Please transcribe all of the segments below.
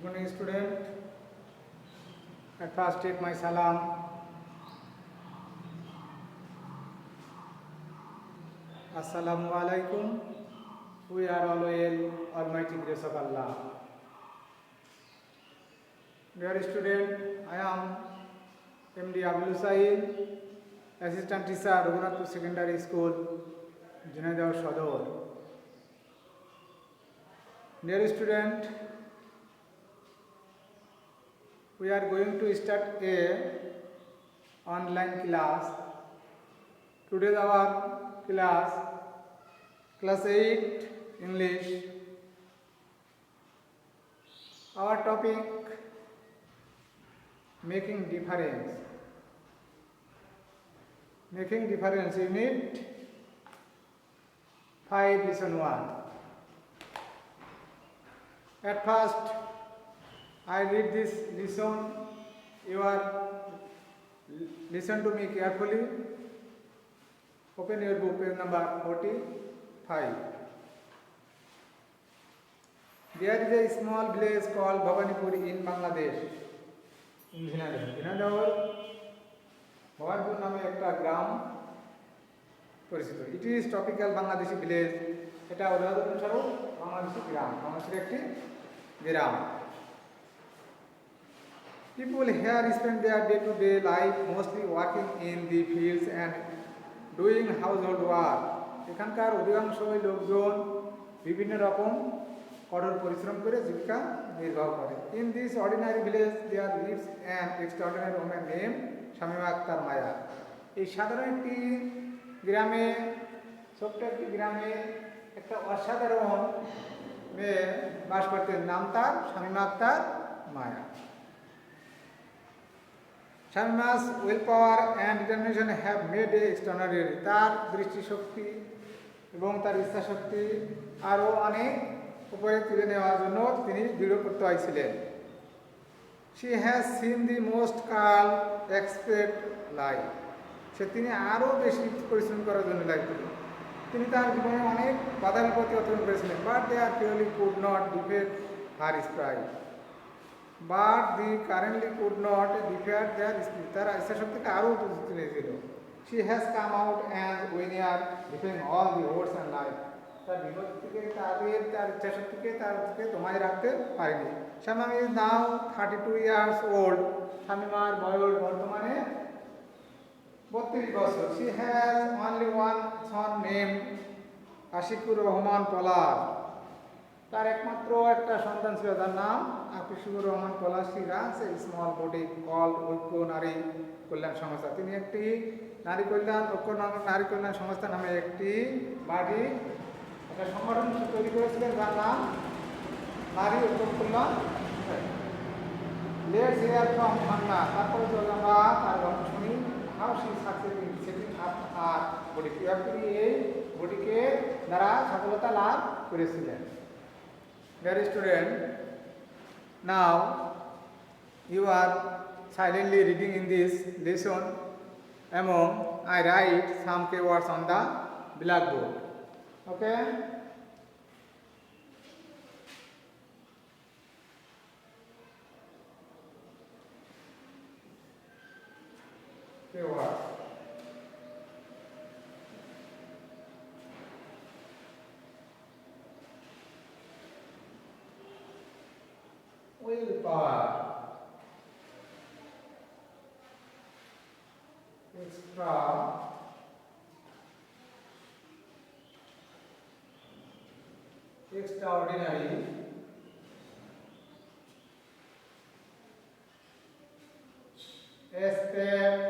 Good morning, student. At first, take my salam. Assalamu alaikum. We are all well, Almighty grace of Allah. Dear student, I am MD Abdul Sahil, Assistant Teacher, Raghunathpur Secondary School, Jinaidar Sador. Dear student, we are going to start a online class. Today our class 8 English. Our topic making difference. Making difference unit 5 lesson 1. At first I read this lesson. You are listen to me carefully. Open your book, page number 45. There is a small village called Bhawanipur in Bangladesh. In Dhinadhor, Bhawanipur নামে একটা গ্রাম পরিচিত। It is tropical Bangladeshi village. এটা উদাহরণ স্বরূপ বাংলাদেশি গ্রাম, বাংলাদেশের একটি গ্রাম। People here spend their day-to-day life mostly working in the fields and doing household work. এখানকার অধিকাংশই লোকজন বিভিন্ন রকম কঠোর পরিশ্রম করে জীবিকা নির্বাহ করে। In this ordinary village there lives an extraordinary woman named Shamima Akter মায়া। এই সাধারণ একটি গ্রামে, ছোট্ট একটি গ্রামে একটা অসাধারণ মেয়ে বাস করতেন, নাম তার শামীমা আক্তার মায়া। Shamima's willpower and determination have made a extraordinary. তার দৃষ্টিশক্তি এবং তার ইচ্ছাশক্তি আরও অনেক উপরে তুলে নেওয়ার জন্য তিনি দৃঢ় প্রত্যয় ছিলেন। She has seen the most calm expert life. তিনি আরও বেশি পরিশ্রম করার জন্য লাগবে। তিনি তার জীবনে অনেক বাধা বিপত্তি অতিক্রম করেছিলেন, but they are purely could not defeat her sprite. But they currently could not defeat their spirit. তার ইচ্ছাশক্তিকে আরও তুলেছিল। She has come out as winner, defeating all the odds and life. তার বিপদ থেকে তার ইচ্ছাশক্তিকে তারকে দমায় রাখতে পারেনি। Shamima is now 32 years old. শামিমার বয়স বর্তমানে 32 বছর। She has only one son named Ashikur Rahman পলাশ। তার একমাত্র একটা সন্তান ছিল, তার নাম আশিকুর রহমান পলাশ। She runs a small body called ঐক্য নারী কল্যাণ সংস্থা। তিনি একটি নারী কল্যাণ সংস্থা নামে একটি বাড়ি, একটা সংগঠন তৈরি করেছিলেন, যার নাম নারী ঐক্য কল্যাণ। Let's hear from Hanna. তারপরে চলে আমরা তার গল্প শুনি। How she succeeded in setting up her body. কিভাবে তিনি এই বডিকে দ্বারা সফলতা লাভ করেছিলেন। Dear student, now you are silently reading in this lesson. Among I write some keywords on the blackboard. Okay? Keywords. Willpower, extraordinary, expert,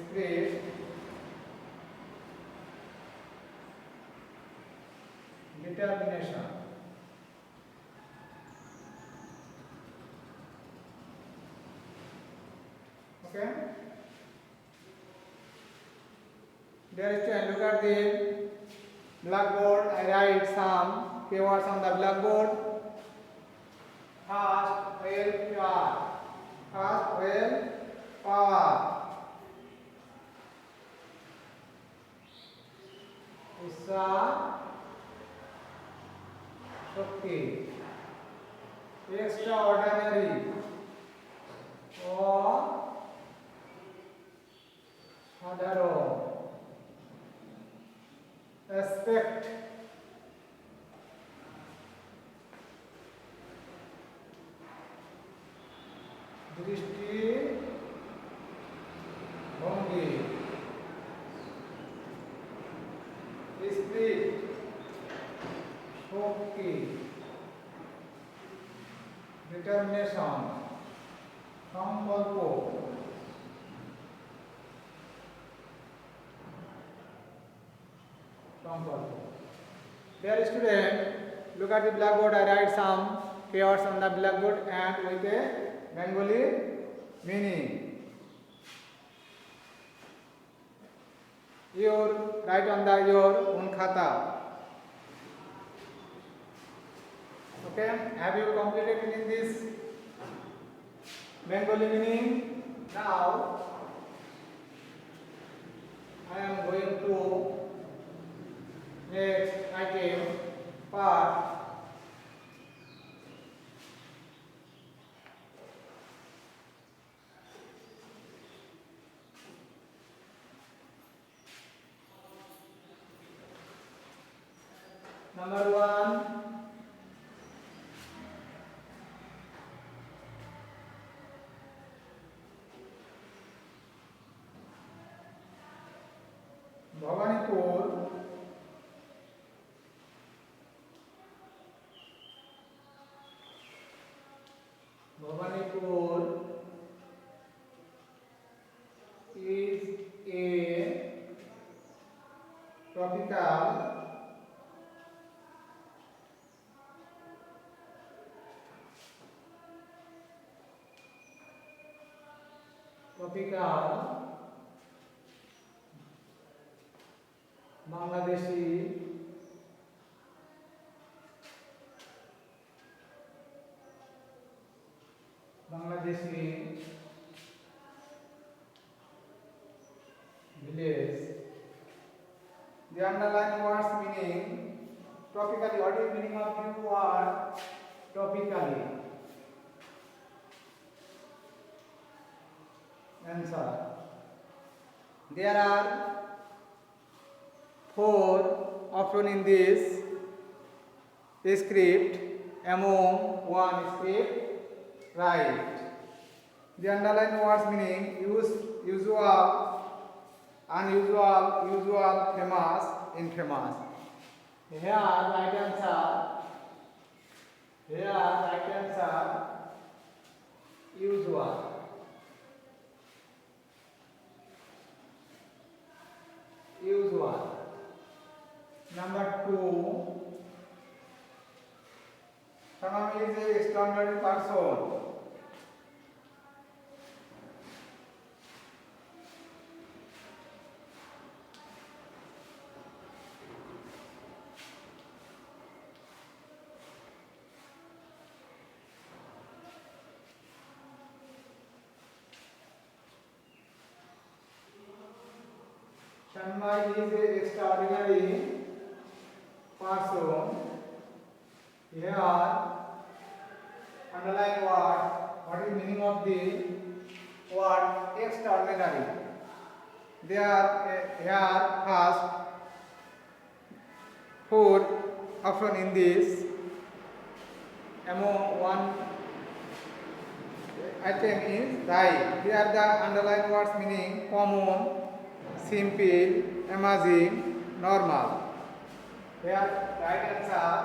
spirit, determination. Okay? There is to look at the blackboard. I write some keywords on the blackboard. First, willpower. ইচ্ছা শক্তি extra ordinary অসাধারণ aspect দৃষ্টি ভঙ্গি spirit শক্তি determination সংকল্প Dear student, look at the blackboard. I write some keywords on the blackboard and with a Bengali meaning. You write on your own khata. Okay, have you completed in this Bengali meaning? Now I am going to next item part number 1. Bhavanipur is a tropical Bangladeshi village. The underline words meaning tropically. What is meaning of the word tropically? Answer. There are 4 options in this script. Among one script, right. The underline words meaning usual, unusual, usual, famous, infamous. Here right answer. Usual. Number 2. Sanam is a extraordinary person. Shanmai is a extraordinary person. Here, underline word. What is meaning of the word extraordinary? There, here first 4 option in this. Among one item is right. Here the underline words meaning common, simple, amazing, normal. Here right answer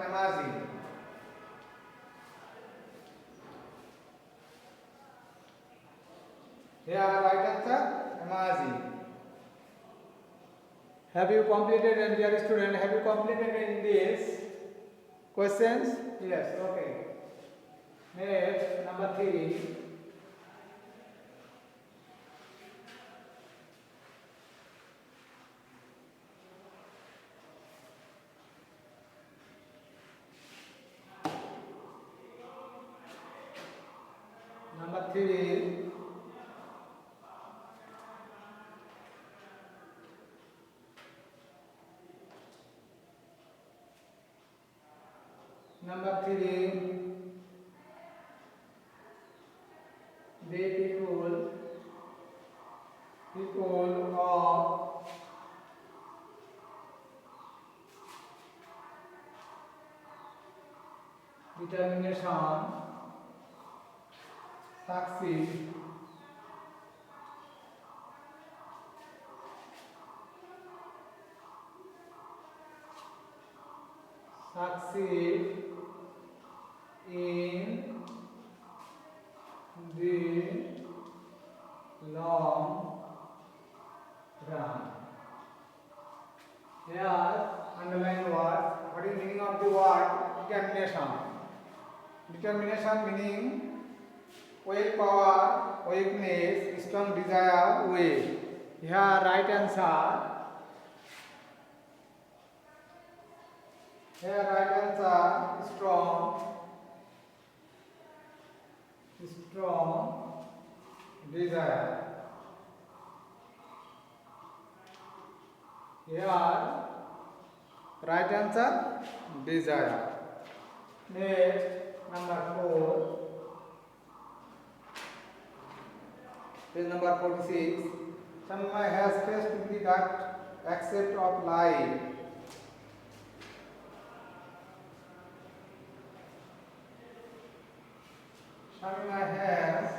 amazing. Here right answer amazing. Have you completed, and dear student, have you completed in this questions? Yes, okay. Next, number 3. Number 3. Number 3, the people of determination succeed in the long run. Here, underline word. What is meaning of the word determination? Determination meaning willpower, weakness, strong desire, will. Here, right answer. Here, right answer. Strong desire. Here, right answer. Desire. Next, number 4. Page number 46. Shamima has faced in the dark accept of lie. Shamima has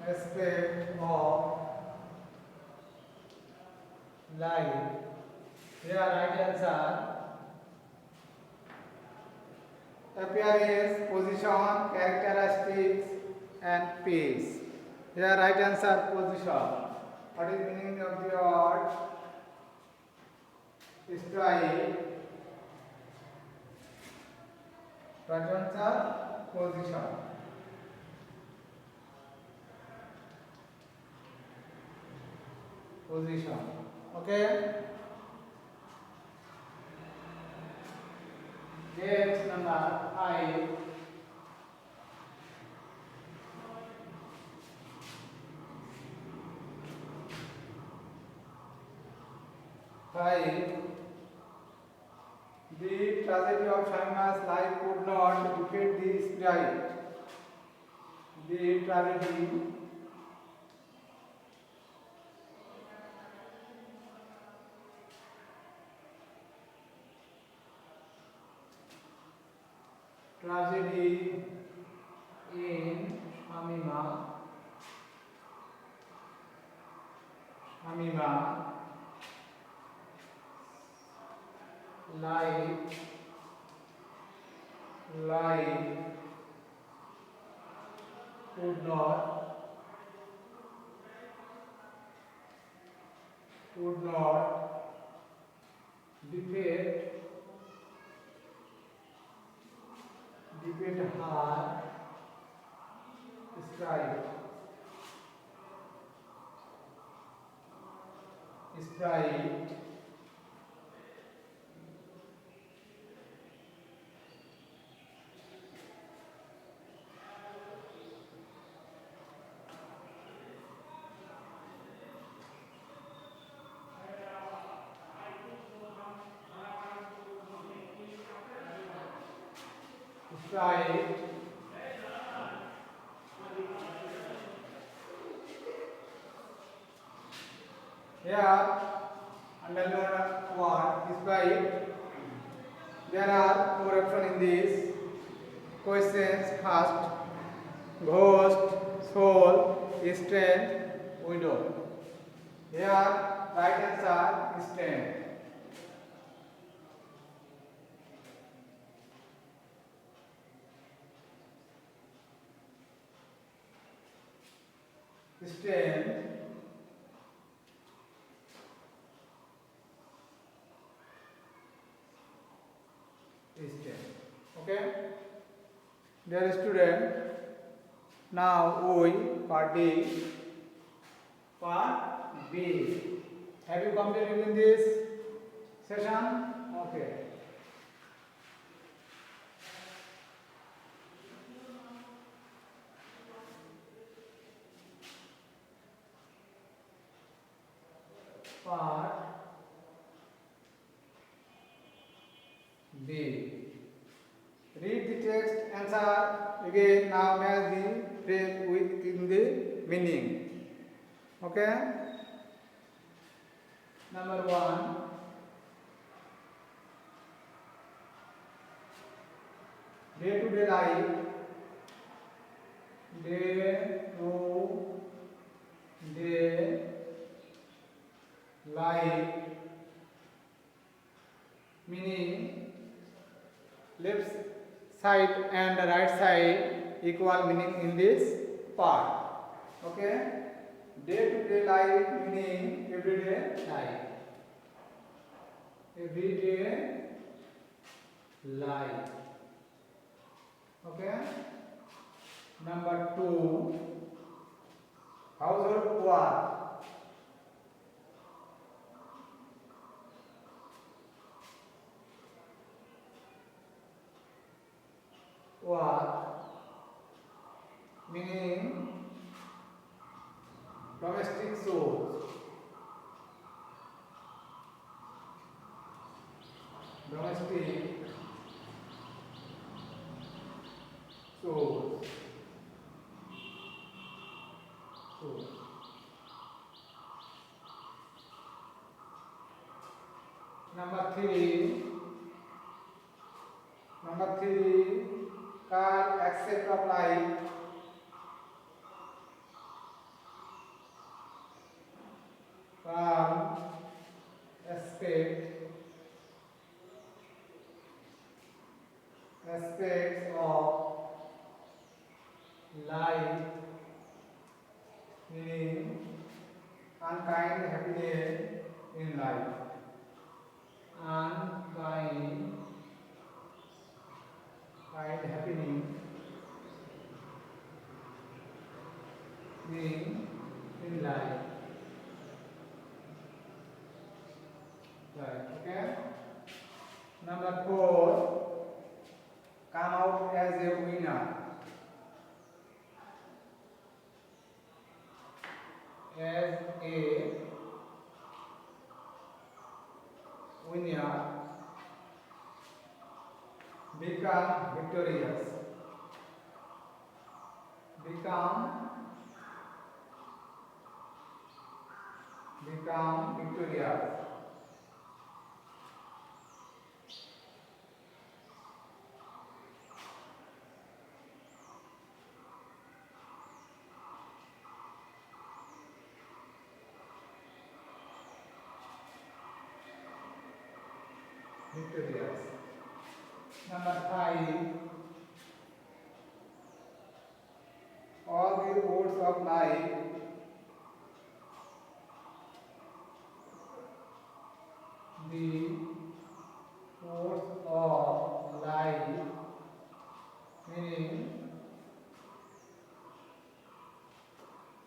aspect of life. Here, right answer. Appearance, position, characteristics, and pace. Here, right answer. Position. What is meaning of the word? Stride. Right answer. Position. Position. Okay. Next, number 5. The tragedy of Shamima's life could not defeat the spirit. The tragedy in Shamima life could not defeat her sprite. Here, underline one, despite. There are 4 options in this. Questions first, ghost, soul, strength, widow. Here, right answer, strength. Strength. Dear student, now we part D. Part B. Have you completed in this session? Okay. Part B. Read the text, answer again. Now match the phrase within the meaning. Okay. Number 1. Day to day life. Day to day life. Meaning left side and right side equal meaning in this part. Okay. Day to day life meaning everyday life. Everyday life. Okay. Number 2. Household work. Work meaning domestic chores. Domestic chores. Number 3. Car accept of life. Car aspects of life meaning unkind happiness in life. Unkind happening in life. Right. Okay. Number 4. Come out as a winner. As a winner. Become victorious. Become victorious. Victorious. Number 5. All the words of life the words of life meaning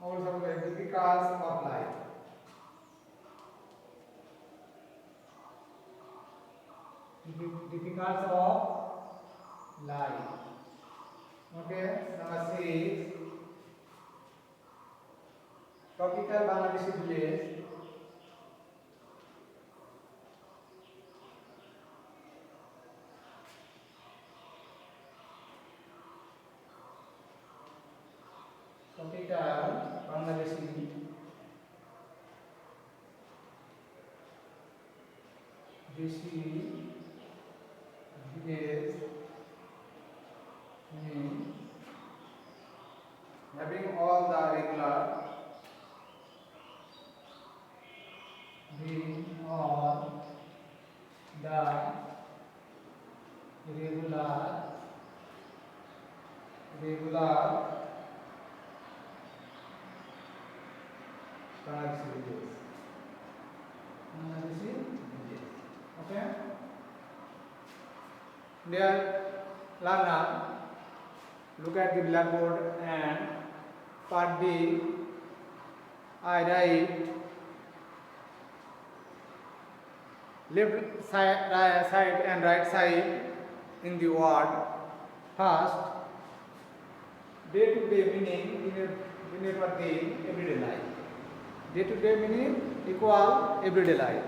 also the difficulties of life. Difficulties of life. Okay. Number 6. Tropical Bangladeshi village. Tropical Bangladeshi village means having all the regular being all the regular Bangladeshi villages. Okay. Dear learner, look at the blackboard and part D, I write left side and right side in the word. First, day-to-day meaning in everyday life. Day-to-day meaning equal everyday life.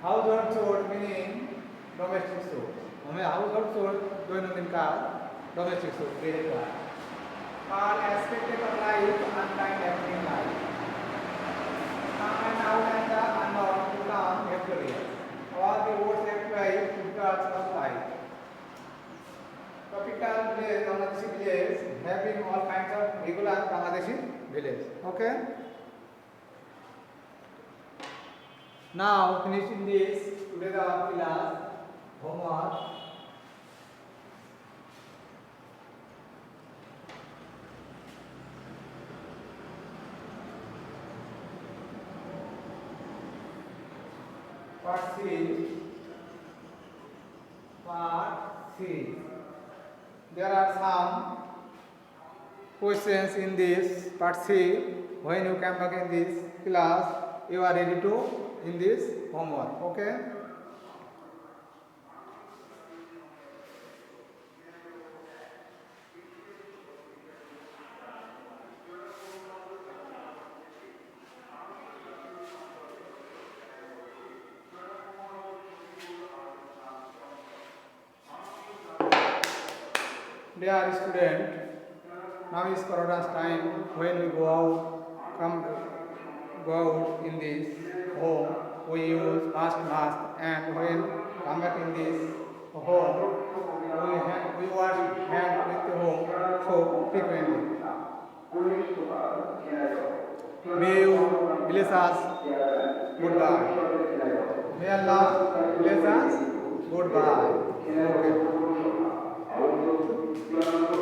Household chore meaning domestic chore. हमें household chore दैनंदिन कार्य domestic chore daily कार्य. All aspects of life and kind happening life. Come and out and the unknown to come everywhere. All the words apply to parts of life. Tropical village, Bangladeshi village, having all kinds of regular Bangladeshi village. Okay. Now finishing this, today our class homework. Part C. There are some questions in this part C. When you come back in this class, you are ready to in this homework. Okay. Dear student, now is Corona's time. When we go out in this home, we use first mask, and when come back in this home, we wash hand with the home soap frequently. May you bless us. Goodbye. May Allah bless us. Goodbye. Okay.